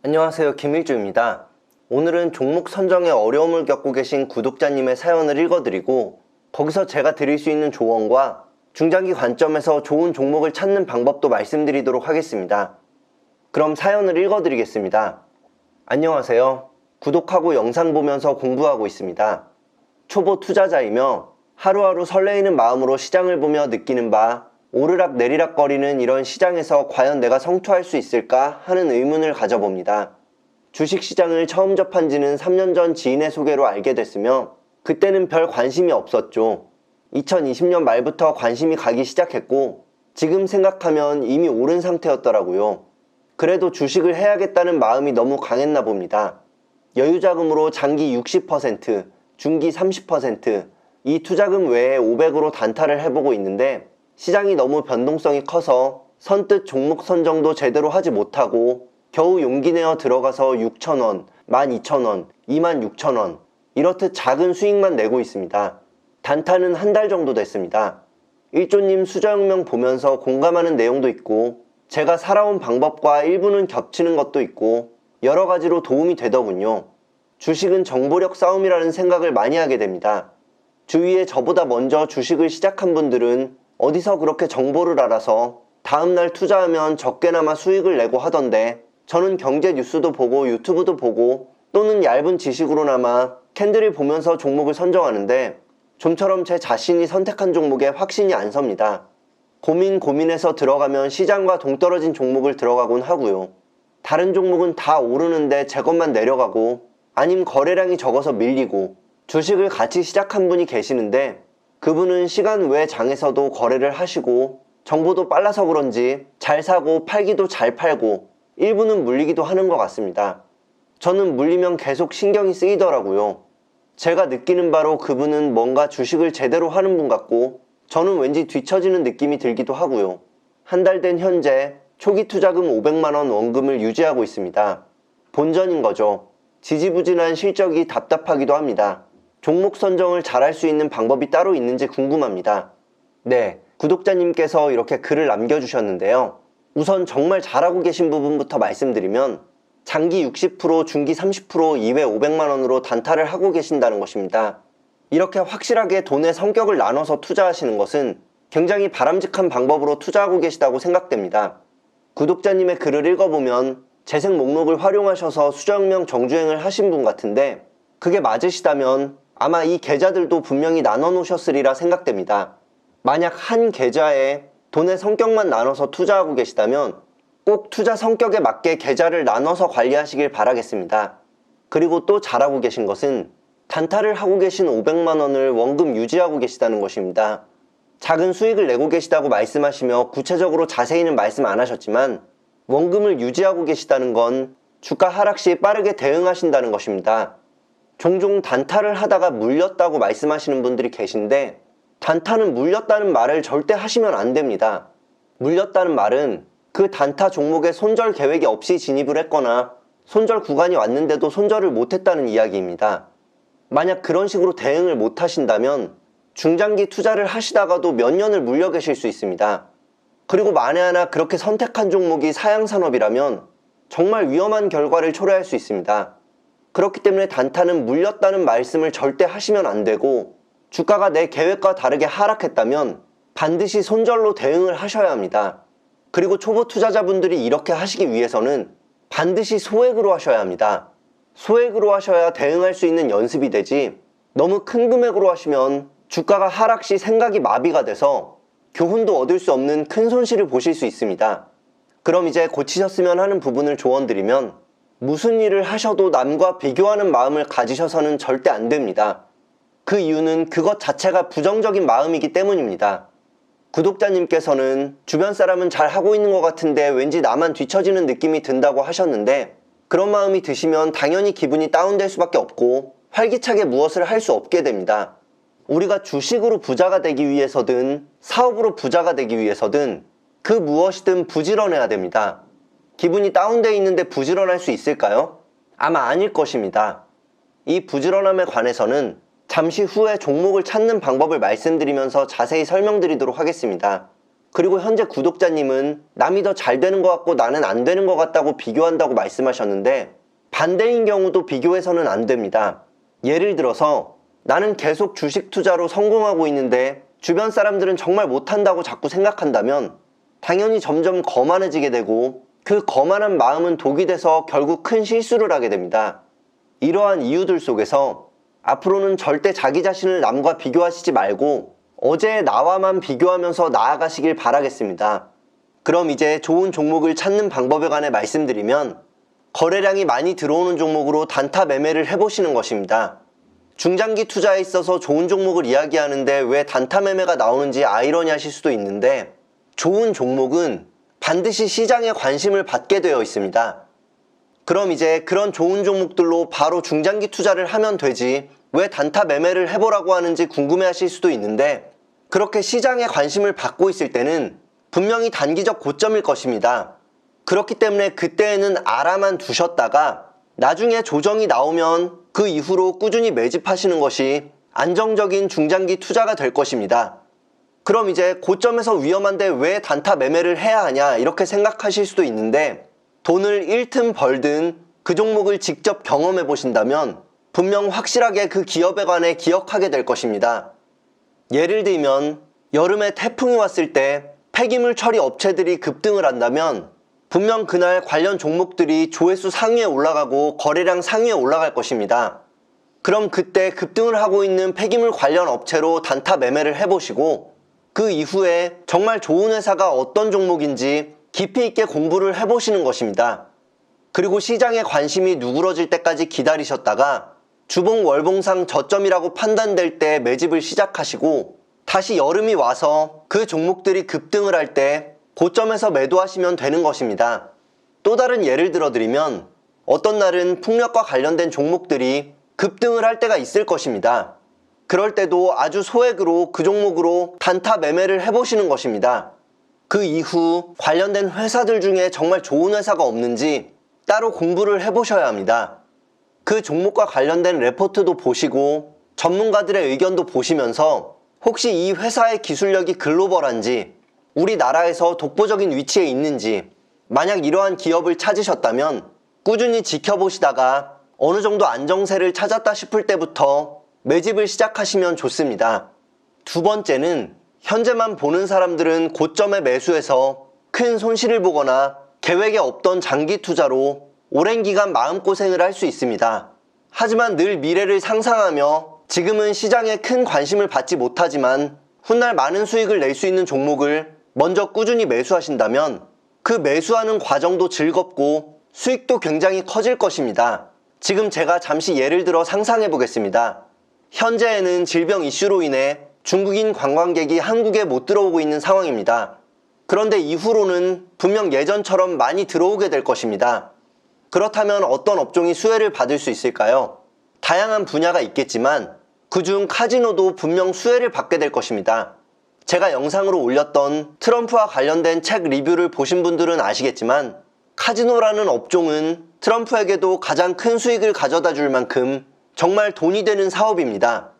안녕하세요, 김일주입니다. 오늘은 종목 선정에 어려움을 겪고 계신 구독자님의 사연을 읽어드리고 거기서 제가 드릴 수 있는 조언과 중장기 관점에서 좋은 종목을 찾는 방법도 말씀드리도록 하겠습니다. 그럼 사연을 읽어드리겠습니다. 안녕하세요. 구독하고 영상 보면서 공부하고 있습니다. 초보 투자자이며 하루하루 설레이는 마음으로 시장을 보며 느끼는 바 오르락 내리락 거리는 이런 시장에서 과연 내가 성투할 수 있을까 하는 의문을 가져봅니다. 주식시장을 처음 접한 지는 3년 전 지인의 소개로 알게 됐으며 그때는 별 관심이 없었죠. 2020년 말부터 관심이 가기 시작했고 지금 생각하면 이미 오른 상태였더라고요. 그래도 주식을 해야겠다는 마음이 너무 강했나 봅니다. 여유자금으로 장기 60%, 중기 30%, 이 투자금 외에 500으로 단타를 해보고 있는데 시장이 너무 변동성이 커서 선뜻 종목 선정도 제대로 하지 못하고 겨우 용기 내어 들어가서 6,000원, 12,000원, 26,000원 이렇듯 작은 수익만 내고 있습니다. 단타는 한 달 정도 됐습니다. 일조님 수저혁명 보면서 공감하는 내용도 있고 제가 살아온 방법과 일부는 겹치는 것도 있고 여러 가지로 도움이 되더군요. 주식은 정보력 싸움이라는 생각을 많이 하게 됩니다. 주위에 저보다 먼저 주식을 시작한 분들은 어디서 그렇게 정보를 알아서 다음날 투자하면 적게나마 수익을 내고 하던데 저는 경제 뉴스도 보고 유튜브도 보고 또는 얇은 지식으로나마 캔들을 보면서 종목을 선정하는데 좀처럼 제 자신이 선택한 종목에 확신이 안 섭니다. 고민해서 들어가면 시장과 동떨어진 종목을 들어가곤 하고요. 다른 종목은 다 오르는데 제 것만 내려가고 아님 거래량이 적어서 밀리고 주식을 같이 시작한 분이 계시는데 그분은 시간 외 장에서도 거래를 하시고 정보도 빨라서 그런지 잘 사고 팔기도 잘 팔고 일부는 물리기도 하는 것 같습니다. 저는 물리면 계속 신경이 쓰이더라고요. 제가 느끼는 바로 그분은 뭔가 주식을 제대로 하는 분 같고 저는 왠지 뒤처지는 느낌이 들기도 하고요. 한 달 된 현재 초기 투자금 500만원 원금을 유지하고 있습니다. 본전인 거죠. 지지부진한 실적이 답답하기도 합니다. 종목 선정을 잘할 수 있는 방법이 따로 있는지 궁금합니다. 네, 구독자님께서 이렇게 글을 남겨주셨는데요. 우선 정말 잘하고 계신 부분부터 말씀드리면 장기 60%, 중기 30% 이외 500만원으로 단타를 하고 계신다는 것입니다. 이렇게 확실하게 돈의 성격을 나눠서 투자하시는 것은 굉장히 바람직한 방법으로 투자하고 계시다고 생각됩니다. 구독자님의 글을 읽어보면 재생 목록을 활용하셔서 수저혁명 정주행을 하신 분 같은데 그게 맞으시다면 아마 이 계좌들도 분명히 나눠 놓으셨으리라 생각됩니다. 만약 한 계좌에 돈의 성격만 나눠서 투자하고 계시다면 꼭 투자 성격에 맞게 계좌를 나눠서 관리하시길 바라겠습니다. 그리고 또 잘하고 계신 것은 단타를 하고 계신 500만원을 원금 유지하고 계시다는 것입니다. 작은 수익을 내고 계시다고 말씀하시며 구체적으로 자세히는 말씀 안 하셨지만 원금을 유지하고 계시다는 건 주가 하락 시 빠르게 대응하신다는 것입니다. 종종 단타를 하다가 물렸다고 말씀하시는 분들이 계신데 단타는 물렸다는 말을 절대 하시면 안 됩니다. 물렸다는 말은 그 단타 종목에 손절 계획이 없이 진입을 했거나 손절 구간이 왔는데도 손절을 못했다는 이야기입니다. 만약 그런 식으로 대응을 못 하신다면 중장기 투자를 하시다가도 몇 년을 물려 계실 수 있습니다. 그리고 만에 하나 그렇게 선택한 종목이 사양산업이라면 정말 위험한 결과를 초래할 수 있습니다. 그렇기 때문에 단타는 물렸다는 말씀을 절대 하시면 안 되고 주가가 내 계획과 다르게 하락했다면 반드시 손절로 대응을 하셔야 합니다. 그리고 초보 투자자분들이 이렇게 하시기 위해서는 반드시 소액으로 하셔야 합니다. 소액으로 하셔야 대응할 수 있는 연습이 되지 너무 큰 금액으로 하시면 주가가 하락 시 생각이 마비가 돼서 교훈도 얻을 수 없는 큰 손실을 보실 수 있습니다. 그럼 이제 고치셨으면 하는 부분을 조언드리면 무슨 일을 하셔도 남과 비교하는 마음을 가지셔서는 절대 안 됩니다. 그 이유는 그것 자체가 부정적인 마음이기 때문입니다. 구독자님께서는 주변 사람은 잘 하고 있는 것 같은데 왠지 나만 뒤처지는 느낌이 든다고 하셨는데 그런 마음이 드시면 당연히 기분이 다운될 수밖에 없고 활기차게 무엇을 할 수 없게 됩니다. 우리가 주식으로 부자가 되기 위해서든 사업으로 부자가 되기 위해서든 그 무엇이든 부지런해야 됩니다. 기분이 다운되어 있는데 부지런할 수 있을까요? 아마 아닐 것입니다. 이 부지런함에 관해서는 잠시 후에 종목을 찾는 방법을 말씀드리면서 자세히 설명드리도록 하겠습니다. 그리고 현재 구독자님은 남이 더 잘 되는 것 같고 나는 안 되는 것 같다고 비교한다고 말씀하셨는데 반대인 경우도 비교해서는 안 됩니다. 예를 들어서 나는 계속 주식 투자로 성공하고 있는데 주변 사람들은 정말 못한다고 자꾸 생각한다면 당연히 점점 거만해지게 되고 그 거만한 마음은 독이 돼서 결국 큰 실수를 하게 됩니다. 이러한 이유들 속에서 앞으로는 절대 자기 자신을 남과 비교하시지 말고 어제의 나와만 비교하면서 나아가시길 바라겠습니다. 그럼 이제 좋은 종목을 찾는 방법에 관해 말씀드리면 거래량이 많이 들어오는 종목으로 단타 매매를 해보시는 것입니다. 중장기 투자에 있어서 좋은 종목을 이야기하는데 왜 단타 매매가 나오는지 아이러니하실 수도 있는데 좋은 종목은 반드시 시장의 관심을 받게 되어 있습니다. 그럼 이제 그런 좋은 종목들로 바로 중장기 투자를 하면 되지 왜 단타 매매를 해보라고 하는지 궁금해 하실 수도 있는데 그렇게 시장의 관심을 받고 있을 때는 분명히 단기적 고점일 것입니다. 그렇기 때문에 그때에는 알아만 두셨다가 나중에 조정이 나오면 그 이후로 꾸준히 매집하시는 것이 안정적인 중장기 투자가 될 것입니다. 그럼 이제 고점에서 위험한데 왜 단타 매매를 해야 하냐 이렇게 생각하실 수도 있는데 돈을 잃든 벌든 그 종목을 직접 경험해 보신다면 분명 확실하게 그 기업에 관해 기억하게 될 것입니다. 예를 들면 여름에 태풍이 왔을 때 폐기물 처리 업체들이 급등을 한다면 분명 그날 관련 종목들이 조회수 상위에 올라가고 거래량 상위에 올라갈 것입니다. 그럼 그때 급등을 하고 있는 폐기물 관련 업체로 단타 매매를 해보시고 그 이후에 정말 좋은 회사가 어떤 종목인지 깊이 있게 공부를 해보시는 것입니다. 그리고 시장의 관심이 누그러질 때까지 기다리셨다가 주봉 월봉상 저점이라고 판단될 때 매집을 시작하시고 다시 여름이 와서 그 종목들이 급등을 할 때 고점에서 매도하시면 되는 것입니다. 또 다른 예를 들어드리면 어떤 날은 풍력과 관련된 종목들이 급등을 할 때가 있을 것입니다. 그럴 때도 아주 소액으로 그 종목으로 단타 매매를 해보시는 것입니다. 그 이후 관련된 회사들 중에 정말 좋은 회사가 없는지 따로 공부를 해보셔야 합니다. 그 종목과 관련된 레포트도 보시고 전문가들의 의견도 보시면서 혹시 이 회사의 기술력이 글로벌한지 우리나라에서 독보적인 위치에 있는지 만약 이러한 기업을 찾으셨다면 꾸준히 지켜보시다가 어느 정도 안정세를 찾았다 싶을 때부터 매집을 시작하시면 좋습니다. 두 번째는 현재만 보는 사람들은 고점에 매수해서 큰 손실을 보거나 계획에 없던 장기 투자로 오랜 기간 마음고생을 할 수 있습니다. 하지만 늘 미래를 상상하며 지금은 시장에 큰 관심을 받지 못하지만 훗날 많은 수익을 낼 수 있는 종목을 먼저 꾸준히 매수하신다면 그 매수하는 과정도 즐겁고 수익도 굉장히 커질 것입니다. 지금 제가 잠시 예를 들어 상상해 보겠습니다. 현재에는 질병 이슈로 인해 중국인 관광객이 한국에 못 들어오고 있는 상황입니다. 그런데 이후로는 분명 예전처럼 많이 들어오게 될 것입니다. 그렇다면 어떤 업종이 수혜를 받을 수 있을까요? 다양한 분야가 있겠지만 그중 카지노도 분명 수혜를 받게 될 것입니다. 제가 영상으로 올렸던 트럼프와 관련된 책 리뷰를 보신 분들은 아시겠지만 카지노라는 업종은 트럼프에게도 가장 큰 수익을 가져다 줄 만큼 정말 돈이 되는 사업입니다.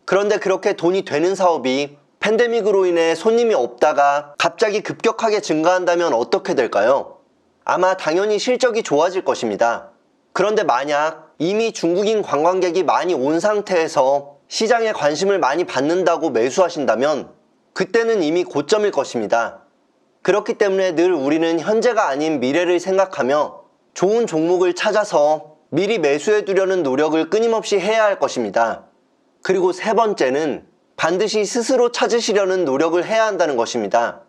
그런데 그렇게 돈이 되는 사업이 팬데믹으로 인해 손님이 없다가 갑자기 급격하게 증가한다면 어떻게 될까요? 아마 당연히 실적이 좋아질 것입니다. 그런데 만약 이미 중국인 관광객이 많이 온 상태에서 시장에 관심을 많이 받는다고 매수하신다면 그때는 이미 고점일 것입니다. 그렇기 때문에 늘 우리는 현재가 아닌 미래를 생각하며 좋은 종목을 찾아서 미리 매수해 두려는 노력을 끊임없이 해야 할 것입니다. 그리고 세 번째는 반드시 스스로 찾으시려는 노력을 해야 한다는 것입니다.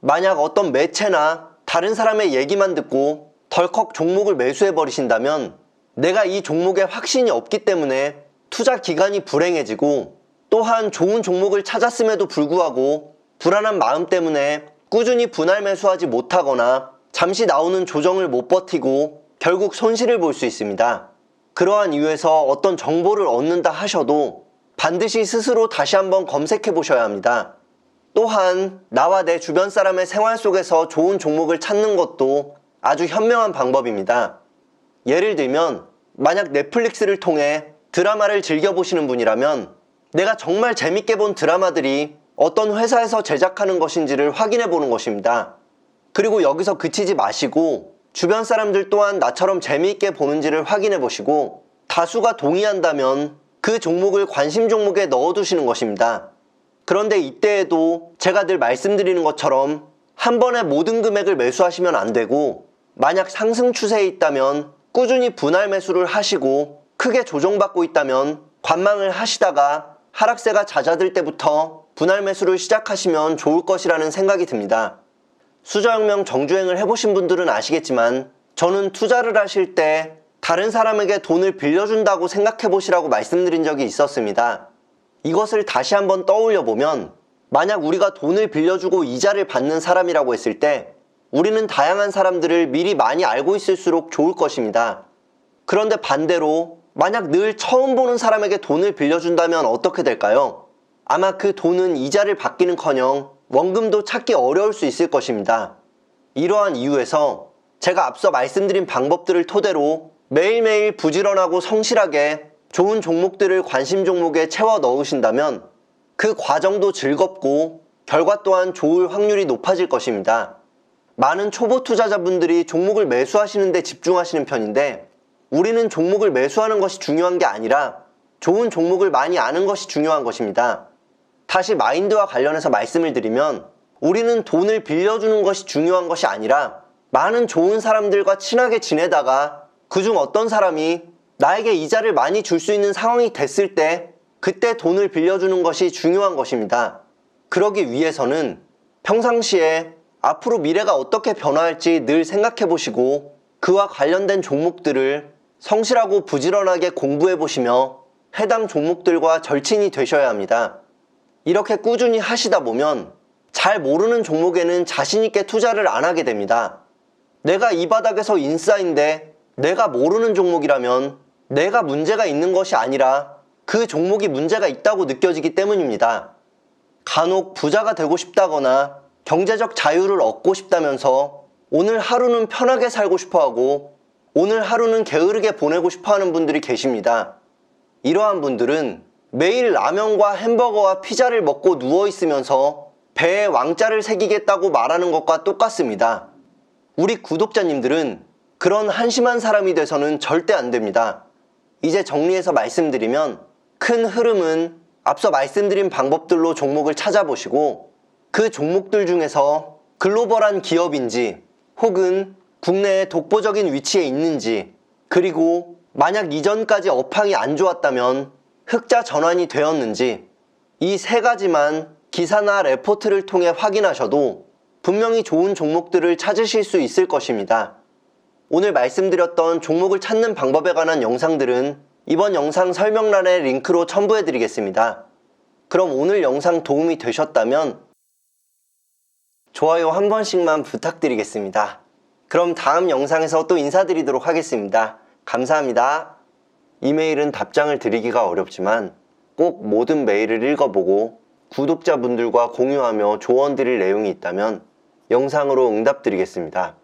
만약 어떤 매체나 다른 사람의 얘기만 듣고 덜컥 종목을 매수해 버리신다면 내가 이 종목에 확신이 없기 때문에 투자 기간이 불행해지고 또한 좋은 종목을 찾았음에도 불구하고 불안한 마음 때문에 꾸준히 분할 매수하지 못하거나 잠시 나오는 조정을 못 버티고 결국 손실을 볼 수 있습니다. 그러한 이유에서 어떤 정보를 얻는다 하셔도 반드시 스스로 다시 한번 검색해 보셔야 합니다. 또한 나와 내 주변 사람의 생활 속에서 좋은 종목을 찾는 것도 아주 현명한 방법입니다. 예를 들면 만약 넷플릭스를 통해 드라마를 즐겨보시는 분이라면 내가 정말 재밌게 본 드라마들이 어떤 회사에서 제작하는 것인지를 확인해 보는 것입니다. 그리고 여기서 그치지 마시고 주변 사람들 또한 나처럼 재미있게 보는지를 확인해 보시고 다수가 동의한다면 그 종목을 관심 종목에 넣어두시는 것입니다. 그런데 이때에도 제가 늘 말씀드리는 것처럼 한 번에 모든 금액을 매수하시면 안 되고, 만약 상승 추세에 있다면 꾸준히 분할 매수를 하시고 크게 조정받고 있다면 관망을 하시다가 하락세가 잦아들 때부터 분할 매수를 시작하시면 좋을 것이라는 생각이 듭니다. 수저혁명 정주행을 해보신 분들은 아시겠지만 저는 투자를 하실 때 다른 사람에게 돈을 빌려준다고 생각해 보시라고 말씀드린 적이 있었습니다. 이것을 다시 한번 떠올려 보면, 만약 우리가 돈을 빌려주고 이자를 받는 사람이라고 했을 때 우리는 다양한 사람들을 미리 많이 알고 있을수록 좋을 것입니다. 그런데 반대로 만약 늘 처음 보는 사람에게 돈을 빌려준다면 어떻게 될까요? 아마 그 돈은 이자를 받기는커녕 원금도 찾기 어려울 수 있을 것입니다. 이러한 이유에서 제가 앞서 말씀드린 방법들을 토대로 매일매일 부지런하고 성실하게 좋은 종목들을 관심 종목에 채워 넣으신다면 그 과정도 즐겁고 결과 또한 좋을 확률이 높아질 것입니다. 많은 초보 투자자분들이 종목을 매수하시는 데 집중하시는 편인데, 우리는 종목을 매수하는 것이 중요한 게 아니라 좋은 종목을 많이 아는 것이 중요한 것입니다. 다시 마인드와 관련해서 말씀을 드리면, 우리는 돈을 빌려주는 것이 중요한 것이 아니라 많은 좋은 사람들과 친하게 지내다가 그중 어떤 사람이 나에게 이자를 많이 줄 수 있는 상황이 됐을 때 그때 돈을 빌려주는 것이 중요한 것입니다. 그러기 위해서는 평상시에 앞으로 미래가 어떻게 변화할지 늘 생각해 보시고 그와 관련된 종목들을 성실하고 부지런하게 공부해 보시며 해당 종목들과 절친이 되셔야 합니다. 이렇게 꾸준히 하시다 보면 잘 모르는 종목에는 자신 있게 투자를 안 하게 됩니다. 내가 이 바닥에서 인싸인데 내가 모르는 종목이라면 내가 문제가 있는 것이 아니라 그 종목이 문제가 있다고 느껴지기 때문입니다. 간혹 부자가 되고 싶다거나 경제적 자유를 얻고 싶다면서 오늘 하루는 편하게 살고 싶어하고 오늘 하루는 게으르게 보내고 싶어하는 분들이 계십니다. 이러한 분들은 매일 라면과 햄버거와 피자를 먹고 누워있으면서 배에 왕자를 새기겠다고 말하는 것과 똑같습니다. 우리 구독자님들은 그런 한심한 사람이 돼서는 절대 안 됩니다. 이제 정리해서 말씀드리면, 큰 흐름은 앞서 말씀드린 방법들로 종목을 찾아보시고 그 종목들 중에서 글로벌한 기업인지 혹은 국내에 독보적인 위치에 있는지, 그리고 만약 이전까지 업황이 안 좋았다면 흑자 전환이 되었는지, 이 세 가지만 기사나 레포트를 통해 확인하셔도 분명히 좋은 종목들을 찾으실 수 있을 것입니다. 오늘 말씀드렸던 종목을 찾는 방법에 관한 영상들은 이번 영상 설명란에 링크로 첨부해 드리겠습니다. 그럼 오늘 영상 도움이 되셨다면 좋아요 한 번씩만 부탁드리겠습니다. 그럼 다음 영상에서 또 인사드리도록 하겠습니다. 감사합니다. 이메일은 답장을 드리기가 어렵지만 꼭 모든 메일을 읽어보고 구독자분들과 공유하며 조언 드릴 내용이 있다면 영상으로 응답드리겠습니다.